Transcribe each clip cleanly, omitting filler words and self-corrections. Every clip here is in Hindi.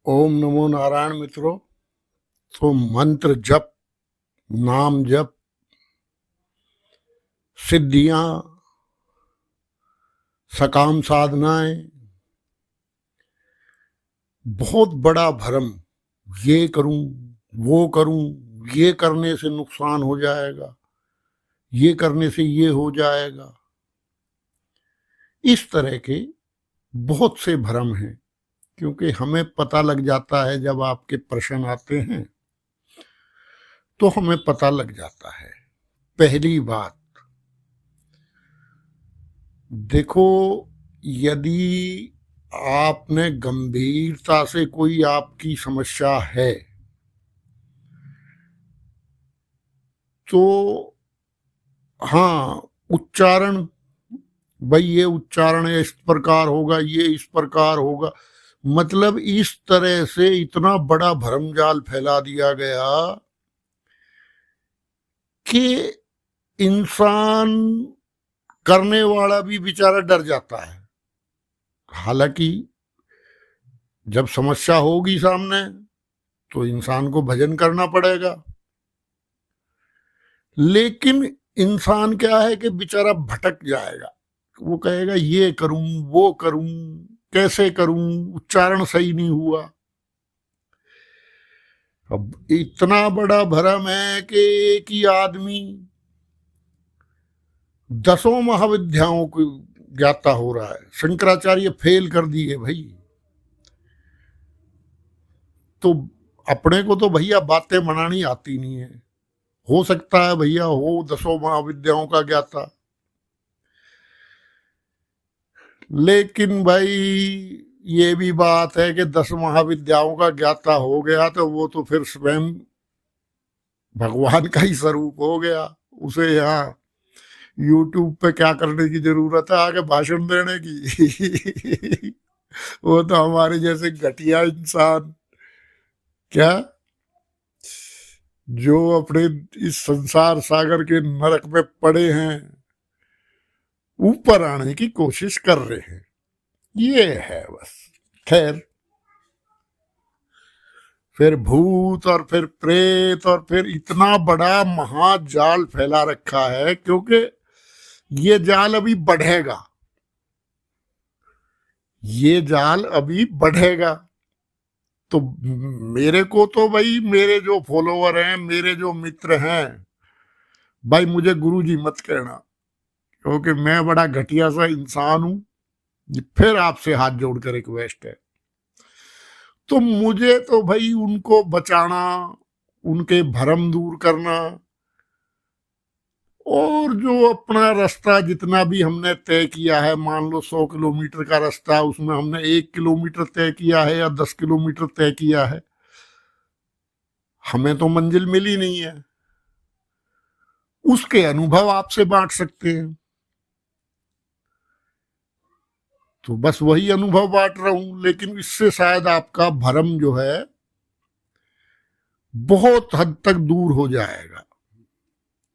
ओम नमो नारायण मित्रों। तो मंत्र जप, नाम जप, सिद्धियां, सकाम साधनाएं, बहुत बड़ा भ्रम। ये करूं, वो करूं, ये करने से नुकसान हो जाएगा, ये करने से ये हो जाएगा। इस तरह के बहुत से भ्रम हैं, क्योंकि हमें पता लग जाता है जब आपके प्रश्न आते हैं तो हमें पता लग जाता है। पहली बात देखो, यदि आपने गंभीरता से कोई आपकी समस्या है तो हाँ, उच्चारण, भाई ये उच्चारण इस प्रकार होगा, ये इस प्रकार होगा, मतलब इस तरह से इतना बड़ा भ्रमजाल फैला दिया गया कि इंसान करने वाला भी बेचारा डर जाता है। हालांकि जब समस्या होगी सामने तो इंसान को भजन करना पड़ेगा, लेकिन इंसान क्या है कि बेचारा भटक जाएगा। वो कहेगा ये करूं, वो करूं, कैसे करूं, उच्चारण सही नहीं हुआ। अब इतना बड़ा भ्रम है कि एक ही आदमी दसों महाविद्याओं को ज्ञाता हो रहा है। शंकराचार्य फेल कर दिए भाई। तो अपने को तो भैया बातें मनानी आती नहीं है। हो सकता है भैया हो दसों महाविद्याओं का ज्ञाता, लेकिन भाई ये भी बात है कि 10 महाविद्याओं का ज्ञाता हो गया तो वो तो फिर स्वयं भगवान का ही स्वरूप हो गया। उसे यहाँ यूट्यूब पे क्या करने की जरूरत है, आगे भाषण देने की। वो तो हमारे जैसे घटिया इंसान क्या, जो अपने इस संसार सागर के नरक में पड़े हैं, ऊपर आने की कोशिश कर रहे हैं। ये है बस। खैर, फिर भूत और फिर प्रेत और फिर इतना बड़ा महाजाल फैला रखा है, क्योंकि ये जाल अभी बढ़ेगा, ये जाल अभी बढ़ेगा। तो मेरे को तो भाई, मेरे जो फॉलोवर हैं, मेरे जो मित्र हैं, भाई मुझे गुरुजी मत कहना, क्योंकि मैं बड़ा घटिया सा इंसान हूं। फिर आपसे हाथ जोड़कर रिक्वेस्ट है, तो मुझे तो भाई उनको बचाना, उनके भरम दूर करना, और जो अपना रास्ता जितना भी हमने तय किया है, मान लो 100 किलोमीटर का रास्ता, उसमें हमने 1 किलोमीटर तय किया है या 10 किलोमीटर तय किया है, हमें तो मंजिल मिली नहीं है। उसके अनुभव आपसे बांट सकते हैं, तो बस वही अनुभव बांट रहा हूं। लेकिन इससे शायद आपका भरम जो है बहुत हद तक दूर हो जाएगा।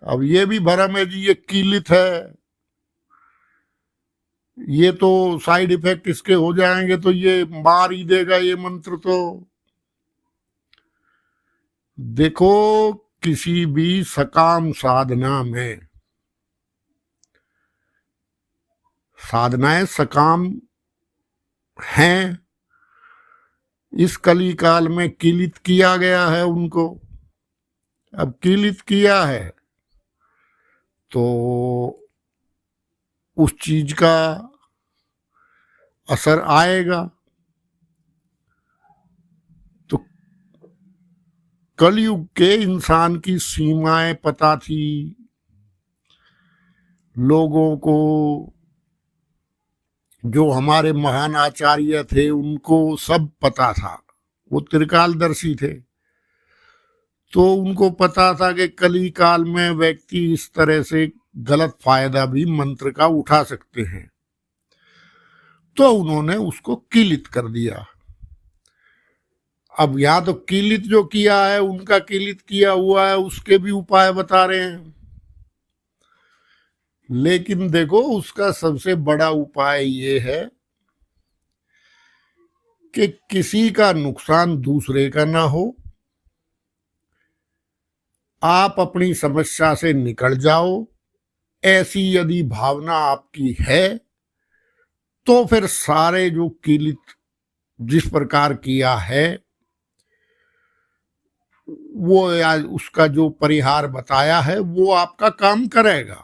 अब ये भी भरम है जी, ये कीलित है, ये तो साइड इफेक्ट इसके हो जाएंगे तो ये मार ही देगा ये मंत्र। तो देखो, किसी भी सकाम साधना में, साधनाएं सकाम हैं, इस कली काल में कीलित किया गया है उनको। अब कीलित किया है तो उस चीज का असर आएगा। तो कलयुग के इंसान की सीमाएं पता थी लोगों को, जो हमारे महान आचार्य थे उनको सब पता था, वो त्रिकालदर्शी थे। तो उनको पता था कि कली काल में व्यक्ति इस तरह से गलत फायदा भी मंत्र का उठा सकते हैं, तो उन्होंने उसको कीलित कर दिया। अब यहाँ तो कीलित जो किया है, उनका कीलित किया हुआ है, उसके भी उपाय बता रहे हैं। लेकिन देखो, उसका सबसे बड़ा उपाय ये है कि किसी का नुकसान दूसरे का ना हो, आप अपनी समस्या से निकल जाओ, ऐसी यदि भावना आपकी है तो फिर सारे जो किलित जिस प्रकार किया है वो या उसका जो परिहार बताया है वो आपका काम करेगा।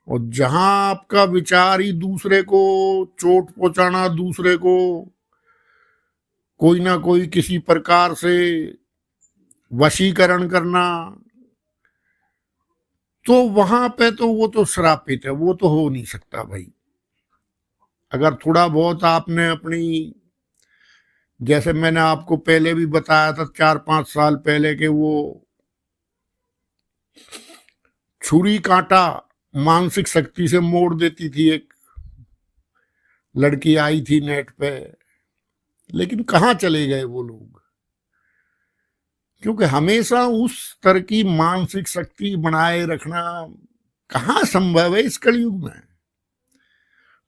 और जहां आपका विचार ही दूसरे को चोट पहुंचाना, दूसरे को कोई ना कोई किसी प्रकार से वशीकरण करना, तो वहां पे तो वो तो श्रापित है, वो तो हो नहीं सकता भाई। अगर थोड़ा बहुत आपने अपनी, जैसे मैंने आपको पहले भी बताया था 4-5 साल पहले के वो छुरी कांटा मानसिक शक्ति से मोड़ देती थी, एक लड़की आई थी नेट पे, लेकिन कहाँ चले गए वो लोग? क्योंकि हमेशा उस तरह की मानसिक शक्ति बनाए रखना कहाँ संभव है इस कलयुग में।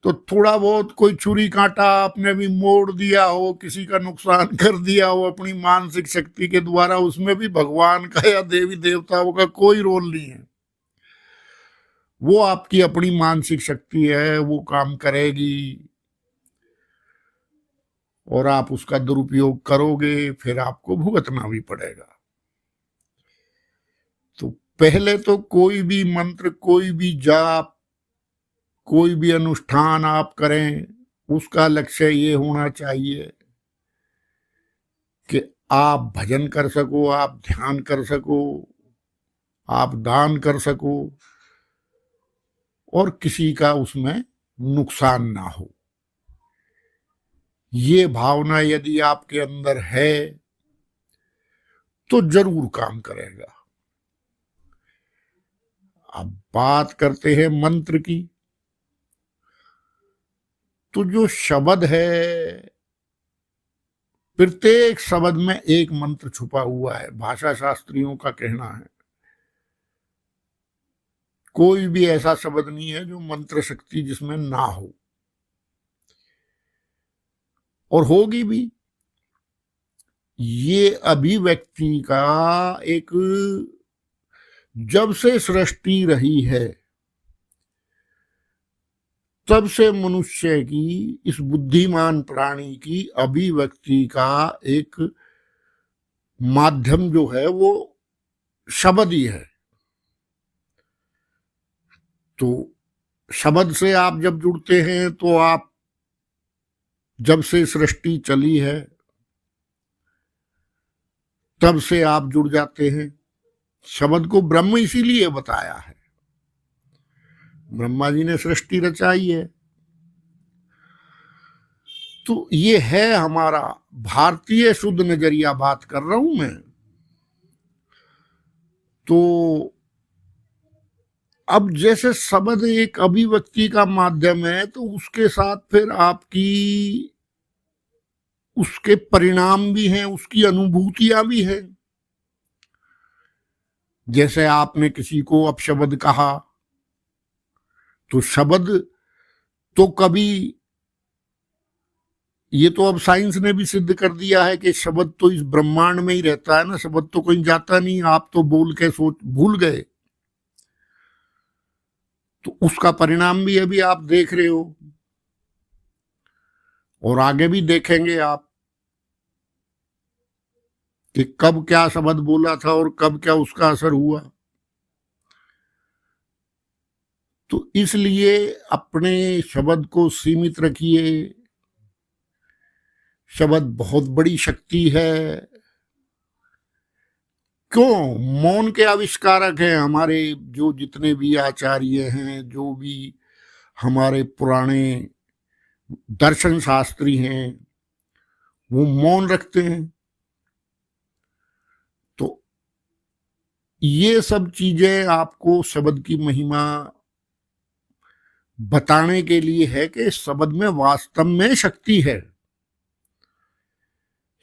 तो थोड़ा बहुत कोई छुरी कांटा आपने भी मोड़ दिया हो, किसी का नुकसान कर दिया हो अपनी मानसिक शक्ति के द्वारा, उसमें भी भगवान का या देवी देवताओं का कोई रोल नहीं है। वो आपकी अपनी मानसिक शक्ति है, वो काम करेगी और आप उसका दुरुपयोग करोगे, फिर आपको भुगतना भी पड़ेगा। तो पहले तो कोई भी मंत्र, कोई भी जाप, कोई भी अनुष्ठान आप करें, उसका लक्ष्य ये होना चाहिए कि आप भजन कर सको, आप ध्यान कर सको, आप दान कर सको और किसी का उसमें नुकसान ना हो। ये भावना यदि आपके अंदर है तो जरूर काम करेगा। अब बात करते हैं मंत्र की। तो जो शब्द है, प्रत्येक शब्द में एक मंत्र छुपा हुआ है, भाषा शास्त्रियों का कहना है। कोई भी ऐसा शब्द नहीं है जो मंत्र शक्ति जिसमें ना हो, और होगी भी। ये अभिव्यक्ति का एक, जब से सृष्टि रही है तब से मनुष्य की, इस बुद्धिमान प्राणी की अभिव्यक्ति का एक माध्यम जो है वो शब्द ही है। तो शब्द से आप जब जुड़ते हैं तो आप, जब से सृष्टि चली है तब से आप जुड़ जाते हैं। शब्द को ब्रह्म इसीलिए बताया है, ब्रह्मा जी ने सृष्टि रचाई है। तो ये है हमारा भारतीय शुद्ध नजरिया, बात कर रहा हूं मैं। तो अब जैसे शब्द एक अभिव्यक्ति का माध्यम है, तो उसके साथ फिर आपकी उसके परिणाम भी हैं, उसकी अनुभूतियां भी हैं। जैसे आपने किसी को अपशब्द कहा, तो शब्द तो कभी, ये तो अब साइंस ने भी सिद्ध कर दिया है कि शब्द तो इस ब्रह्मांड में ही रहता है ना, शब्द तो कहीं जाता नहीं। आप तो बोल के सोच भूल गए, तो उसका परिणाम भी अभी आप देख रहे हो और आगे भी देखेंगे आप कि कब क्या शब्द बोला था और कब क्या उसका असर हुआ। तो इसलिए अपने शब्द को सीमित रखिए। शब्द बहुत बड़ी शक्ति है। क्यों? मौन के आविष्कारक हैं हमारे जो जितने भी आचार्य हैं, जो भी हमारे पुराने दर्शन शास्त्री हैं, वो मौन रखते हैं। तो ये सब चीजें आपको शब्द की महिमा बताने के लिए है कि शब्द में वास्तव में शक्ति है।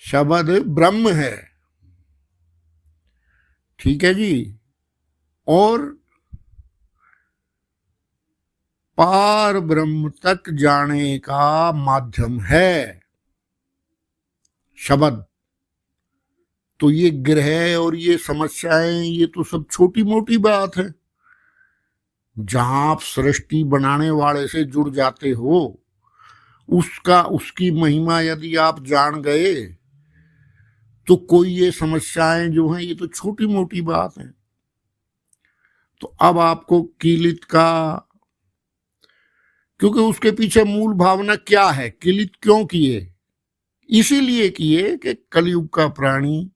शब्द ब्रह्म है, ठीक है जी, और पार ब्रह्म तक जाने का माध्यम है। शब्द। तो ये ग्रह और ये समस्याएं, ये तो सब छोटी मोटी बात है। जहां आप सृष्टि बनाने वाले से जुड़ जाते हो, उसकी महिमा यदि आप जान गए, तो कोई ये समस्याएं जो हैं ये तो छोटी मोटी बात है। तो अब आपको किलित का, क्योंकि उसके पीछे मूल भावना क्या है, किलित क्यों किए? इसीलिए किए कि कलयुग का प्राणी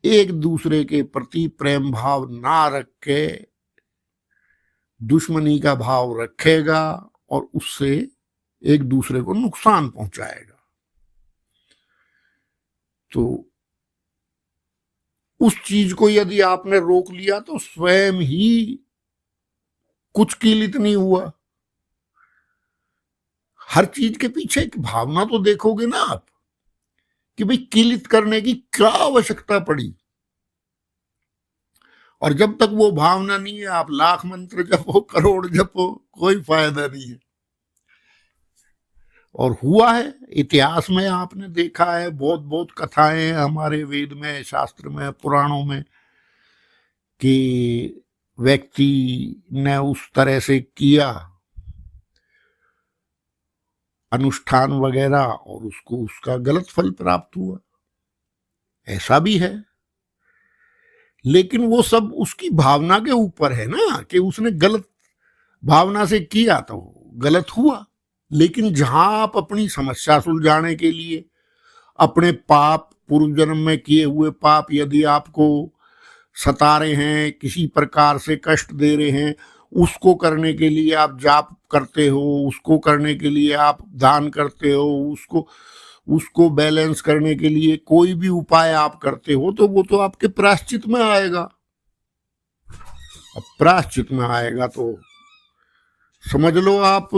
एक दूसरे के प्रति प्रेम भाव ना रख के दुश्मनी का भाव रखेगा और उससे एक दूसरे को नुकसान पहुंचाएगा। तो उस चीज को यदि आपने रोक लिया तो स्वयं ही कुछ किलित नहीं हुआ। हर चीज के पीछे एक भावना तो देखोगे ना आप, कि भाई किलित करने की क्या आवश्यकता पड़ी। और जब तक वो भावना नहीं है, आप लाख मंत्र जपो, करोड़ जपो, कोई फायदा नहीं है। और हुआ है, इतिहास में आपने देखा है, बहुत बहुत कथाएं हमारे वेद में, शास्त्र में, पुराणों में, कि व्यक्ति ने उस तरह से किया अनुष्ठान वगैरह और उसको उसका गलत फल प्राप्त हुआ। ऐसा भी है, लेकिन वो सब उसकी भावना के ऊपर है ना, कि उसने गलत भावना से किया तो गलत हुआ। लेकिन जहां आप अपनी समस्या सुलझाने के लिए अपने पाप, पूर्व जन्म में किए हुए पाप यदि आपको सता रहे हैं, किसी प्रकार से कष्ट दे रहे हैं, उसको करने के लिए आप जाप करते हो, उसको करने के लिए आप दान करते हो, उसको बैलेंस करने के लिए कोई भी उपाय आप करते हो, तो वो तो आपके प्रायश्चित में आएगा। अब प्रायश्चित में आएगा तो समझ लो आप